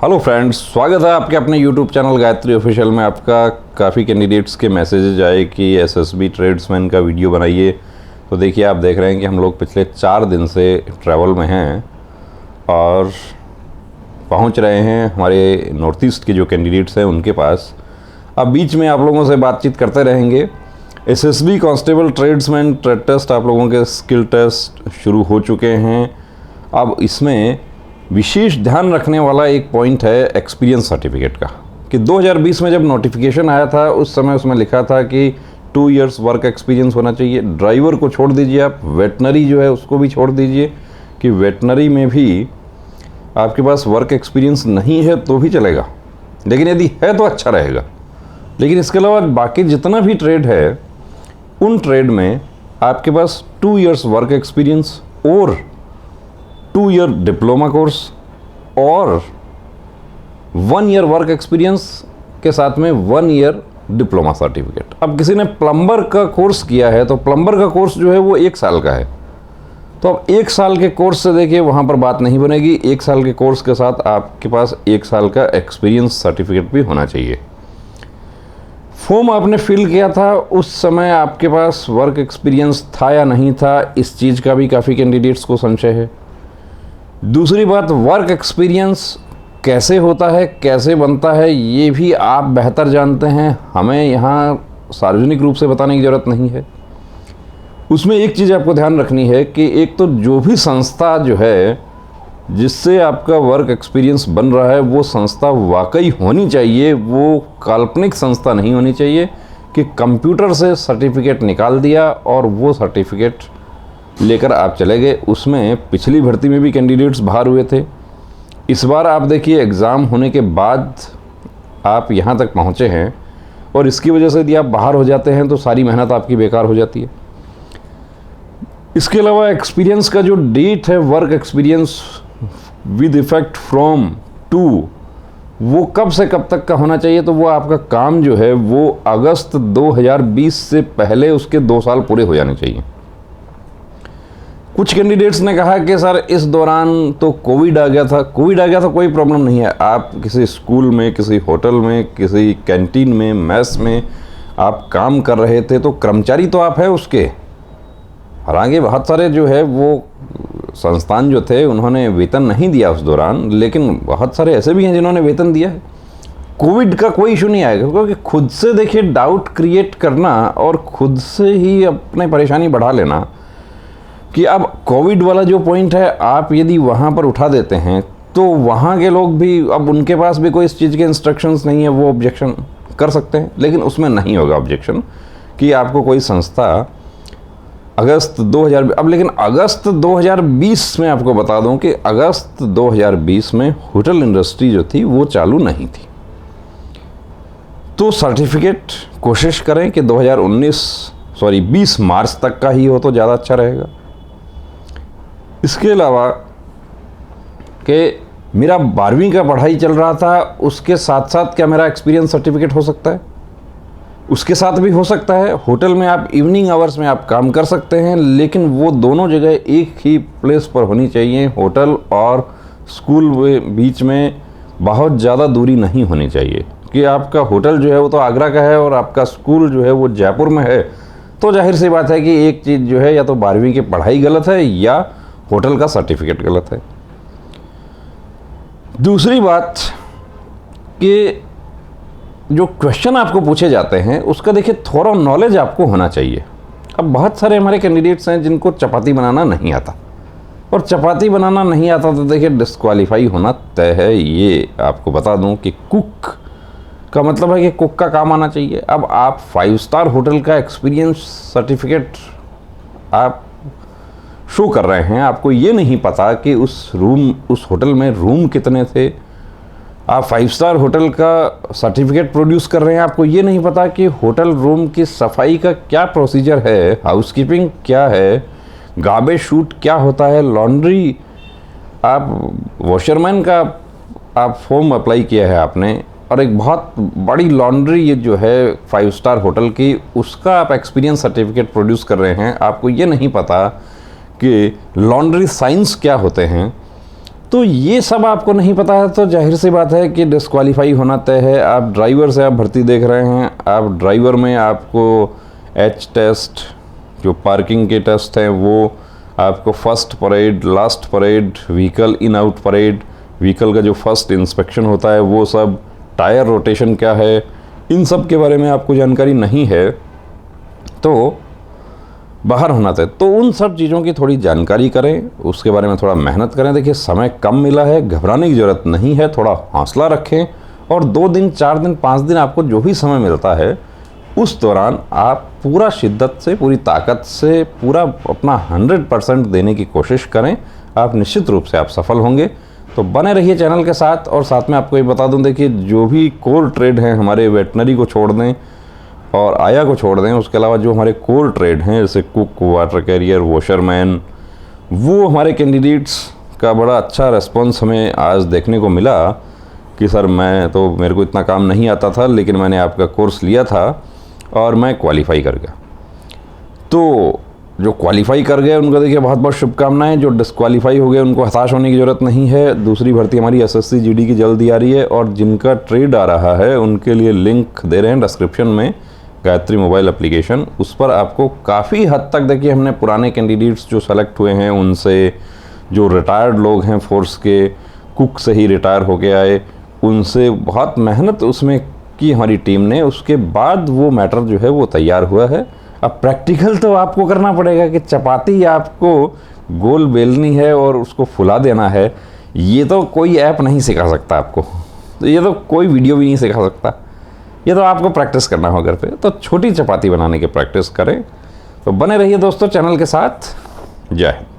Hello friends, स्वागत है आपके अपने यूट्यूब चैनल गायत्री ऑफिशियल में। आपका काफ़ी कैंडिडेट्स के मैसेजेज आए कि एसएसबी ट्रेड्समैन का वीडियो बनाइए। तो देखिए, आप देख रहे हैं कि हम लोग पिछले 4 दिन से ट्रैवल में हैं और पहुंच रहे हैं हमारे नॉर्थ ईस्ट के जो कैंडिडेट्स हैं उनके पास। अब बीच में आप लोगों से बातचीत करते रहेंगे। SSB constable tradesman trade test आप लोगों के स्किल टेस्ट शुरू हो चुके हैं। अब इसमें विशेष ध्यान रखने वाला एक पॉइंट है एक्सपीरियंस सर्टिफिकेट का, कि 2020 में जब नोटिफिकेशन आया था उस समय उसमें लिखा था कि 2 इयर्स वर्क एक्सपीरियंस होना चाहिए। ड्राइवर को छोड़ दीजिए, आप वेटनरी जो है उसको भी छोड़ दीजिए कि वेटनरी में भी आपके पास वर्क एक्सपीरियंस नहीं है तो भी चलेगा, लेकिन यदि है तो अच्छा रहेगा। लेकिन इसके अलावा बाकी जितना भी ट्रेड है उन ट्रेड में आपके पास 2 इयर्स वर्क एक्सपीरियंस और 2 ईयर डिप्लोमा कोर्स और 1 ईयर वर्क एक्सपीरियंस के साथ में 1 ईयर डिप्लोमा सर्टिफिकेट। अब किसी ने प्लम्बर का कोर्स किया है तो प्लम्बर का कोर्स जो है वो 1 साल का है, तो अब 1 साल के कोर्स से देखिए वहाँ पर बात नहीं बनेगी। 1 साल के कोर्स के साथ आपके पास 1 साल का एक्सपीरियंस सर्टिफिकेट भी होना चाहिए। फॉर्म आपने फिल किया था उस समय आपके पास वर्क एक्सपीरियंस था या नहीं था, इस चीज़ का भी काफ़ी कैंडिडेट्स को संशय है। दूसरी बात, वर्क एक्सपीरियंस कैसे होता है, कैसे बनता है, ये भी आप बेहतर जानते हैं, हमें यहाँ सार्वजनिक रूप से बताने की ज़रूरत नहीं है। उसमें एक चीज़ आपको ध्यान रखनी है कि एक तो जो भी संस्था जो है जिससे आपका वर्क एक्सपीरियंस बन रहा है वो संस्था वाकई होनी चाहिए, वो काल्पनिक संस्था नहीं होनी चाहिए कि कंप्यूटर से सर्टिफिकेट निकाल दिया और वो सर्टिफिकेट लेकर आप चले गए। उसमें पिछली भर्ती में भी कैंडिडेट्स बाहर हुए थे। इस बार आप देखिए एग्ज़ाम होने के बाद आप यहाँ तक पहुँचे हैं और इसकी वजह से यदि आप बाहर हो जाते हैं तो सारी मेहनत आपकी बेकार हो जाती है। इसके अलावा एक्सपीरियंस का जो डेट है, work experience with effect from to, वो कब से कब तक का होना चाहिए, तो वो आपका काम जो है वो अगस्त 2020 से पहले उसके 2 साल पूरे हो जाने चाहिए। कुछ कैंडिडेट्स ने कहा कि सर इस दौरान तो कोविड आ गया था। कोविड आ गया था, कोई प्रॉब्लम नहीं है। आप किसी स्कूल में, किसी होटल में, किसी कैंटीन में, मेस में आप काम कर रहे थे तो कर्मचारी तो आप है उसके। हालांकि बहुत सारे जो है वो संस्थान जो थे उन्होंने वेतन नहीं दिया उस दौरान, लेकिन बहुत सारे ऐसे भी हैं जिन्होंने वेतन दिया है। कोविड का कोई इशू नहीं आएगा, क्योंकि खुद से देखिए डाउट क्रिएट करना और खुद से ही अपनी परेशानी बढ़ा लेना कि अब कोविड वाला जो पॉइंट है आप यदि वहाँ पर उठा देते हैं तो वहाँ के लोग भी, अब उनके पास भी कोई इस चीज़ के इंस्ट्रक्शंस नहीं है, वो ऑब्जेक्शन कर सकते हैं, लेकिन उसमें नहीं होगा ऑब्जेक्शन कि आपको कोई संस्था अगस्त 2000, अब लेकिन अगस्त 2020 में आपको बता दूं कि अगस्त 2020 में होटल इंडस्ट्री जो थी वो चालू नहीं थी। तो सर्टिफिकेट कोशिश करें कि 20 मार्च तक का ही हो तो ज़्यादा अच्छा रहेगा। इसके अलावा कि मेरा 12वीं का पढ़ाई चल रहा था, उसके साथ साथ क्या मेरा एक्सपीरियंस सर्टिफिकेट हो सकता है? उसके साथ भी हो सकता है। होटल में आप इवनिंग आवर्स में आप काम कर सकते हैं, लेकिन वो दोनों जगह एक ही प्लेस पर होनी चाहिए। होटल और स्कूल बीच में बहुत ज़्यादा दूरी नहीं होनी चाहिए कि आपका होटल जो है वो तो आगरा का है और आपका स्कूल जो है वो जयपुर में है, तो जाहिर सी बात है कि एक चीज़ जो है या तो 12वीं की पढ़ाई गलत है या होटल का सर्टिफिकेट गलत है। दूसरी बात कि जो क्वेश्चन आपको पूछे जाते हैं उसका देखिए थोड़ा नॉलेज आपको होना चाहिए। अब बहुत सारे हमारे कैंडिडेट्स हैं जिनको चपाती बनाना नहीं आता, और चपाती बनाना नहीं आता तो देखिए डिस्क्वालीफाई होना तय है। ये आपको बता दूं कि कुक का मतलब है कि कुक का काम आना चाहिए। अब आप 5 स्टार होटल का एक्सपीरियंस सर्टिफिकेट आप शो कर रहे हैं, आपको ये नहीं पता कि उस होटल में रूम कितने थे। आप 5 स्टार होटल का सर्टिफिकेट प्रोड्यूस कर रहे हैं, आपको ये नहीं पता कि होटल रूम की सफाई का क्या प्रोसीजर है, हाउसकीपिंग क्या है, गार्बेज शूट क्या होता है, लॉन्ड्री, आप वॉशरमैन का आप फॉर्म अप्लाई किया है आपने, और एक बहुत बड़ी लॉन्ड्री ये जो है 5 स्टार होटल की, उसका आप एक्सपीरियंस सर्टिफिकेट प्रोड्यूस कर रहे हैं। आपको ये नहीं पता कि लॉन्ड्री साइंस क्या होते हैं, तो ये सब आपको नहीं पता है तो जाहिर सी बात है कि डिस्क्वालीफाई होना तय है। आप ड्राइवर से आप भर्ती देख रहे हैं, आप ड्राइवर में आपको एच टेस्ट, जो पार्किंग के टेस्ट हैं वो, आपको first parade, last parade, vehicle in out parade, vehicle का जो फर्स्ट इंस्पेक्शन होता है वो सब, टायर रोटेशन क्या है, इन सब के बारे में आपको जानकारी नहीं है तो बाहर होना था। तो उन सब चीज़ों की थोड़ी जानकारी करें, उसके बारे में थोड़ा मेहनत करें। देखिए समय कम मिला है, घबराने की ज़रूरत नहीं है, थोड़ा हौसला रखें और 2 दिन 4 दिन 5 दिन आपको जो भी समय मिलता है उस दौरान आप पूरा शिद्दत से, पूरी ताकत से, पूरा अपना 100% देने की कोशिश करें। आप निश्चित रूप से आप सफल होंगे। तो बने रहिए चैनल के साथ। और साथ में आपको ये बता दूं, देखिए जो भी कोर ट्रेड हैं हमारे, वेटनरी को छोड़ दें और आया को छोड़ दें, उसके अलावा जो हमारे कोर ट्रेड हैं जैसे कुक, वाटर कैरियर, वॉशरमैन, वो हमारे कैंडिडेट्स का बड़ा अच्छा रिस्पॉन्स हमें आज देखने को मिला कि सर मेरे को इतना काम नहीं आता था, लेकिन मैंने आपका कोर्स लिया था और मैं क्वालिफाई कर गया। तो जो क्वालिफाई कर गए उनको देखिए बहुत बहुत शुभकामनाएं। जो डिस्क्वालीफाई हो गए उनको हताश होने की ज़रूरत नहीं है। दूसरी भर्ती हमारी एसएससी जीडी की जल्दी आ रही है और जिनका ट्रेड आ रहा है उनके लिए लिंक दे रहे हैं डिस्क्रिप्शन में, गायत्री मोबाइल एप्लीकेशन, उस पर आपको काफ़ी हद तक देखिए हमने पुराने कैंडिडेट्स जो सेलेक्ट हुए हैं उनसे, जो रिटायर्ड लोग हैं फोर्स के, कुक से ही रिटायर होके आए, उनसे बहुत मेहनत उसमें की हमारी टीम ने। उसके बाद वो मैटर जो है वो तैयार हुआ है। अब प्रैक्टिकल तो आपको करना पड़ेगा कि चपाती आपको गोल बेलनी है और उसको फुला देना है। ये तो कोई ऐप नहीं सिखा सकता आपको, तो ये तो कोई वीडियो भी नहीं सिखा सकता, ये तो आपको प्रैक्टिस करना होगा घर पे। तो छोटी चपाती बनाने की प्रैक्टिस करें। तो बने रहिए दोस्तों चैनल के साथ। जय हिंद।